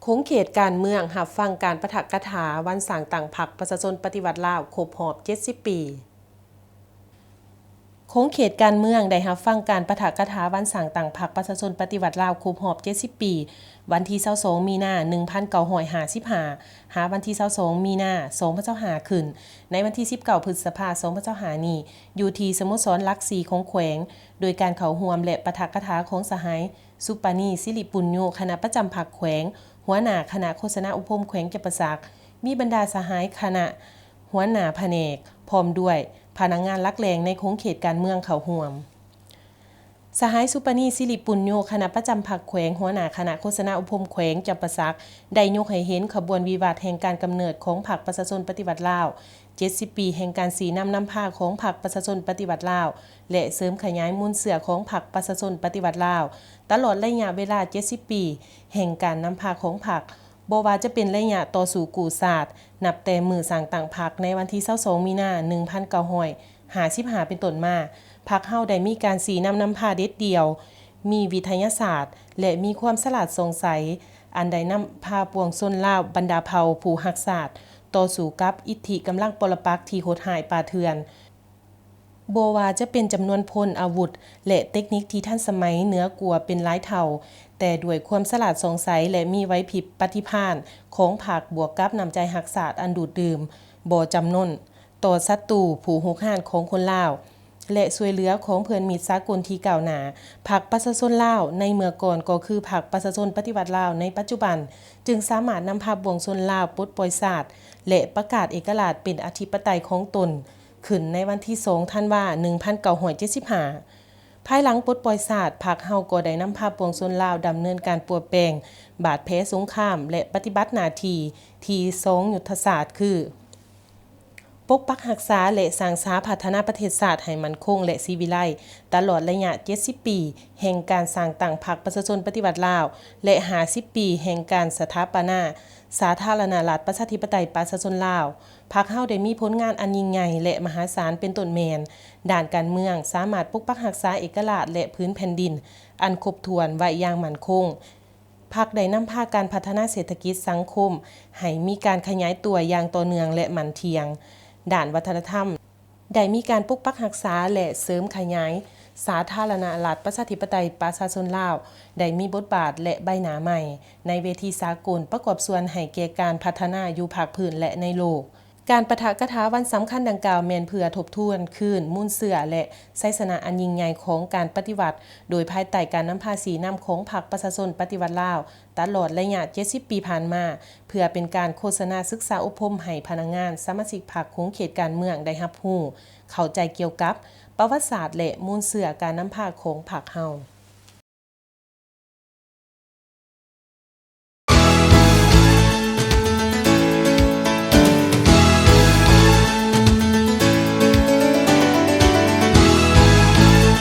โค้งเขตการเมืองหับฟังการปะทะกะถาวันสร้างต่างพรรคประชาชนปฏิวัติลาวครบรอบ70 ปีโค้งเขตการเมืองได้รับฟังการปะทะกะถาวันสร้างต่างพรรคประชาชนปฏิวัติลาวครบรอบ70 ปีวันที่22มีนา1955หาวันที่22มีนา2025ขึ้นในวันที่19พฤษภาคม2025นี้อยู่ที่สโมสรหลัก4ของแขวงโดยการเข้าร่วมและปะทะกะถาของสหายสุปานีสิริปุญโญคณะประจำพรรคแขวงหัวหน้าคณะโฆษณาอุปมแขวงจำปาสักมีบรรดาสหายคณะหัวหน้าแผนกพร้อมด้วยพนักงานลักแรงในโค้งเขตการเมืองเข้าร่วมสหายสุปนีสิริปุญโญคณะประจำพรรคแขวงหัวหน้าคณะโฆษณาอุปมแขวงจำปาสักได้ยกให้เห็นขบวนวิวาทแห่งการกำเนิดของพรรคประชาชนปฏิวัติลาว70 ปีแห่งการสีนำพาของพรรคประชาชนปฏิวัติลาวและเสริมขยายมูลเสือของพรรคประชาชนปฏิวัติลาวตลอดระยะเวลา70 ปีแห่งการนำพาของพรรคบ่ว่าจะเป็นระยะต่อสู่กูศาสตร์นับแต่มือสร้างต่างพรรคในวันที่22มีนา1955เป็นต้นมาพรรคเฮาได้มีการสีนำพาเด็ดเดี่ยวมีวิทยาศาสตร์และมีความฉลาดสงสัยอันใดนำพาปวงชนลาวบรรดาเผ่าผู้รักศาสตร์ต่อสู้กับอิทธิกำลังปรปักษ์ที่โหดร้ายป่าเถื่อนบ่ว่าจะเป็นจำนวนพลอาวุธและเทคนิคที่ทันสมัยเหนือกว่าเป็นหลายเท่าแต่ด้วยความฉลาดสงสัยและมีไหวพริบปฏิภาณของพรรคบวกกับน้ำใจรักศาสตร์อันดูดดื่มบ่จำนนต่อศัตรูผู้รุกรานของคนลาวและช่วยเหลือของเพื่อนมิตรสากลที่ก้าวหน้าพรรคประชาชนลาวในเมื่อก่อนก็คือพรรคประชาชนปฏิวัติลาวในปัจจุบันจึงสามารถนำพาปวงชนลาวปลดปล่อยชาติและประกาศเอกราชเป็นอธิปไตยของตนขึ้นในวันที่2ธันวาคม1975ภายหลังปลดปล่อยชาติพรรคเฮาก็ได้นำพาปวงชนลาวดำเนินการปลดแปลงบาดแผลสงครามและปฏิบัติหน้าที่2ยุทธศาสตร์คือปกปักรักษาและสร้างสาพัฒนาประเทศชาติให้มั่นคงและสิวิไลตลอดระยะ70 ปีแห่งการสร้างตั้งพรรคประชาชนปฏิวัติลาวและ50 ปีแห่งการสถาปนาสาธารณรัฐประชาธิปไตยประชาชนลาวพรรคเฮาได้มีผลงานอันยิ่งใหญ่และมหาศาลเป็นต้นแม่นด้านการเมืองสามารถปกปักรักษาเอกราชและพื้นแผ่นดินอันครบถ้วนไว้อย่างมั่นคงพรรคได้นำพาการพัฒนาเศรษฐกิจสังคมให้มีการขยายตัวอย่างต่อเนื่องและมั่นเทียงด้านวัฒนธรรมได้มีการปกปักรักษาและเสริมขยายสาธารณรัฐประชาธิปไตยประชาชนลาวได้มีบทบาทและใบหน้าใหม่ในเวทีสากลประกอบส่วนให้แก่การพัฒนาอยู่ภาคพื้นและในโลกการปะทะกะถาวันสำคัญดังกล่าวแม่นเพื่อทบทวนคืนมูลเสือและชัยชนะอันยิ่งใหญ่ของการปฏิวัติโดยภายใต้การนำพาสีนำของพรรคประชาชนปฏิวัติลาวตลอดระยะ70 ปีผ่านมาเพื่อเป็นการโฆษณาศึกษาอบรมให้พนักงานสมาชิกพรรคของเขตการเมืองได้รับรู้เข้าใจเกี่ยวกับประวัติศาสตร์และมูลเสือการนำพาของพรรคเฮา